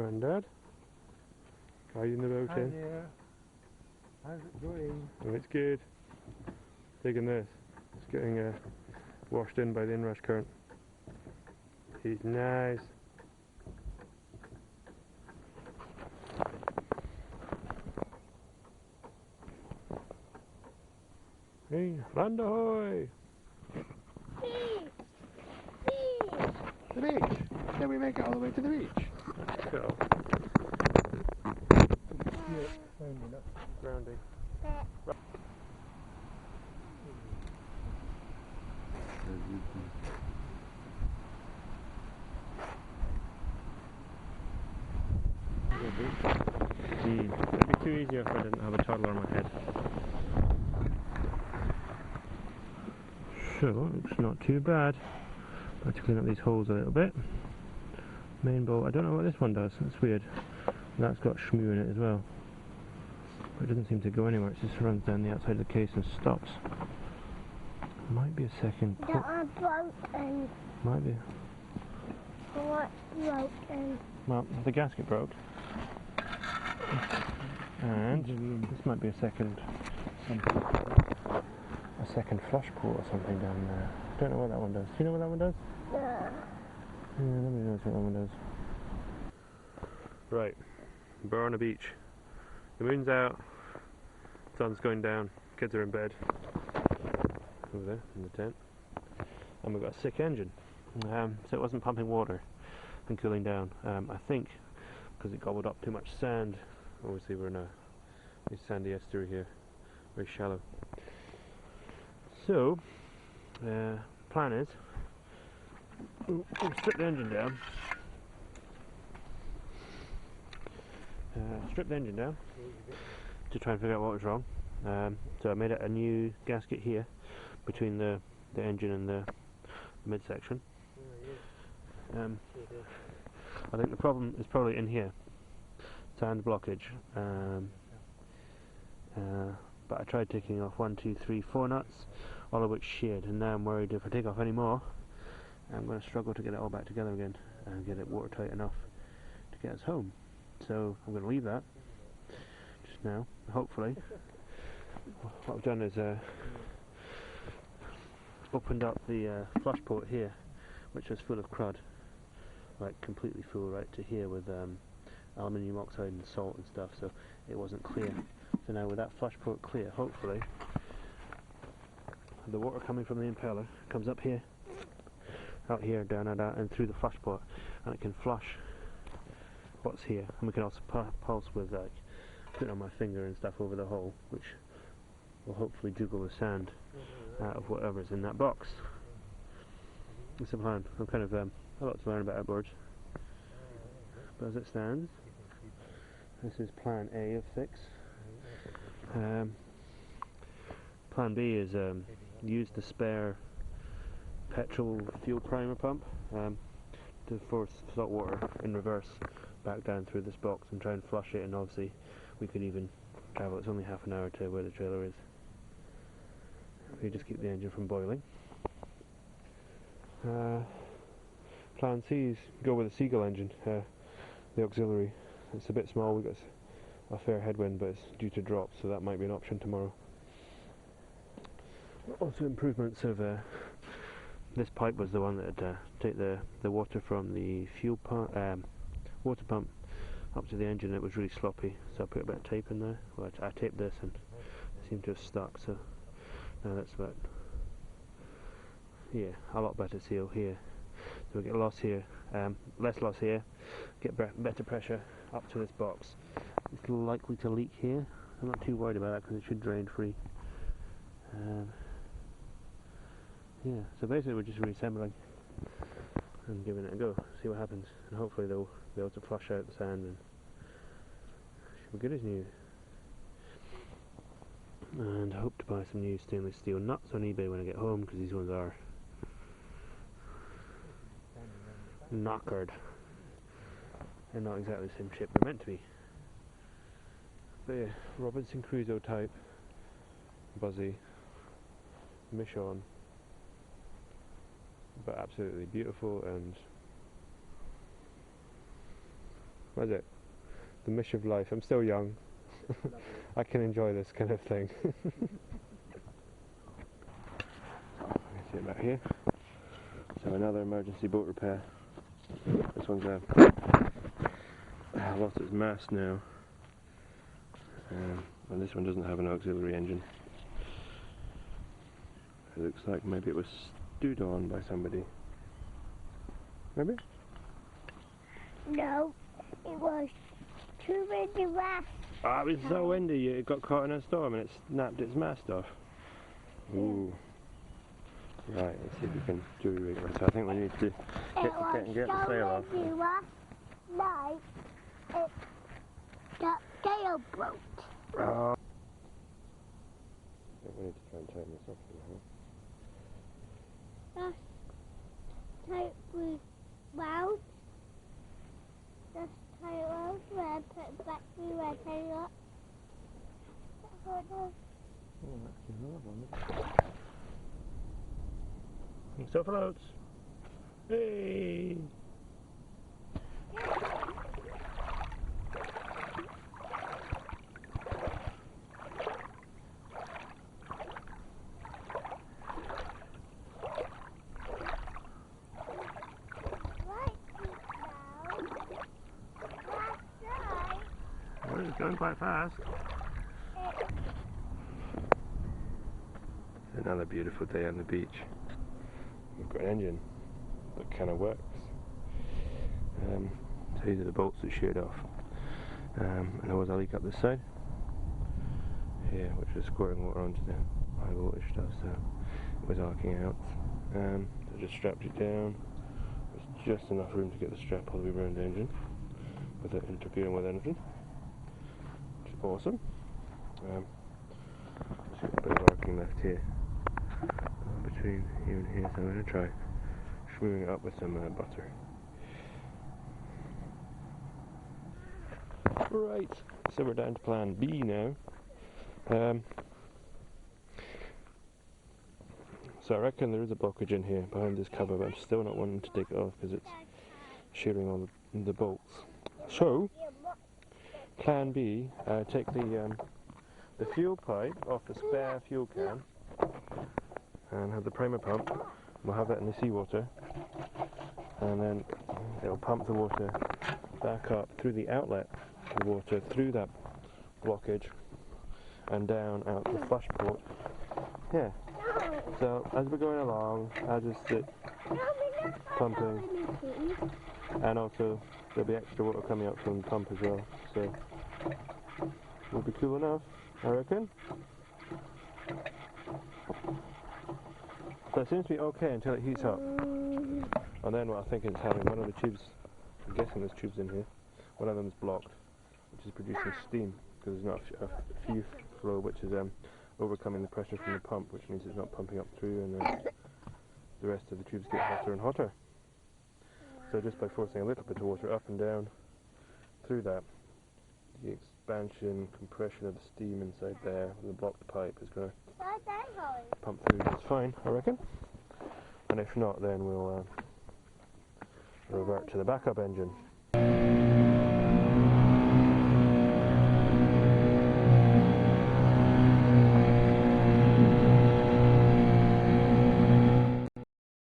Grandad, guiding the boat in. Hi there. How's it going? Oh, it's good. Digging this. It's getting washed in by the inrush current. He's nice. Hey, land ahoy! The beach! Did we make it all the way to the beach? So. Grounding. It'd be too easy if I didn't have a toddler on my head. So, it's not too bad. I have to clean up these holes a little bit. Main bolt, I don't know what this one does, it's weird. That's got shmoo in it as well. But it doesn't seem to go anywhere, it just runs down the outside of the case and stops. Might be a second port. Broken. Might be. What's broken? Well, the gasket broke. And this might be a second flush port or something down there. Don't know what that one does. Do you know what that one does? Yeah. Yeah, nobody knows what that one does. Right, we're on a beach. The moon's out, sun's going down, kids are in bed. Over there, in the tent. And we've got a sick engine. So it wasn't pumping water and cooling down. I think because it gobbled up too much sand. Obviously we're in a sandy estuary here, very shallow. So, plan is, we'll strip the engine down. To try and figure out what was wrong. So I made a new gasket here between the engine and the midsection. I think the problem is probably in here, sand blockage. But I tried taking off 1, 2, 3, 4 nuts, all of which sheared, and now I'm worried if I take off any more, I'm going to struggle to get it all back together again and get it watertight enough to get us home. So I'm going to leave that just now. Hopefully, what I've done is opened up the flush port here, which was full of crud, like completely full right to here with aluminium oxide and salt and stuff, so it wasn't clear. So now with that flush port clear, hopefully the water coming from the impeller comes up here, out here, down and out, and through the flush port, and it can flush what's here. And we can also pulse with, like, putting on my finger and stuff over the hole, which will hopefully jiggle the sand out of whatever's in that box. That's the plan. I'm kind of a lot to learn about outboards, but as it stands, this is plan A of 6. Plan B is use the spare petrol fuel primer pump to force salt water in reverse back down through this box and try and flush it, and obviously we could even travel, it's only half an hour to where the trailer is. We just keep the engine from boiling. Plan C is go with a Seagull engine, the auxiliary. It's a bit small, we've got a fair headwind, but it's due to drop, so that might be an option tomorrow. Also improvements of this pipe was the one that take the water from the fuel pump, water pump up to the engine. It was really sloppy, so I put a bit of tape in there. Well, I taped this and it seemed to have stuck, so now that's about, yeah, a lot better seal here. So we get loss here, less loss here, get better pressure up to this box. It's likely to leak here. I'm not too worried about that because it should drain free. Yeah, so basically we're just reassembling and giving it a go, see what happens, and hopefully they'll be able to flush out the sand and should be good as new. And I hope to buy some new stainless steel nuts on eBay when I get home, because these ones are knackered. They're not exactly the same shape they're meant to be. But yeah, Robinson Crusoe type, buzzy, Michon, but absolutely beautiful and What is it? The mission of life. I'm still young. I can enjoy this kind of thing. See it back here. So another emergency boat repair. This one's lost its mast now. And this one doesn't have an auxiliary engine. It looks like maybe it was stood on by somebody. Maybe? No, it was too windy last. Ah, it was so windy it got caught in a storm and it snapped its mast off. Ooh. Right, let's see if we can jury rig it. So I think we need to get the sail off. It was so windy last night, the sail broke. Oh. I think we need to try and tighten this up somehow. Just tight with wound. Just tie it around and put it back through and tie it up. That's what it does. Oh, that's another one. It still floats. Hey! It's going quite fast. Another beautiful day on the beach. We've got an engine that kind of works. So these are the bolts that sheared off. And there was a leak up this side here, which was squirting water onto the high voltage stuff, so it was arcing out. So I just strapped it down. There's just enough room to get the strap all the way around the engine without interfering with anything. Awesome. Just got a bit of arcing left here, between here and here, so I'm going to try smoothing it up with some butter. Right, so we're down to plan B now. So I reckon there is a blockage in here behind this cover, but I'm still not wanting to take it off because it's shearing all the bolts. So Plan B, take the fuel pipe off the spare fuel can and have the primer pump. We'll have that in the seawater, and then it'll pump the water back up through the outlet, the water through that blockage and down out the flush port. Yeah. So as we're going along, I'll just sit pumping, and also there'll be extra water coming up from the pump as well. So will be cool enough, I reckon. So it seems to be okay until it heats up. And then what I think is having one of the tubes, I'm guessing there's tubes in here, one of them is blocked, which is producing steam, because there's not a few flow which is overcoming the pressure from the pump, which means it's not pumping up through, and then the rest of the tubes get hotter and hotter. So just by forcing a little bit of water up and down through that, the expansion, compression of the steam inside there, the blocked pipe is going to pump through just fine, I reckon. And if not, then we'll revert to the backup engine.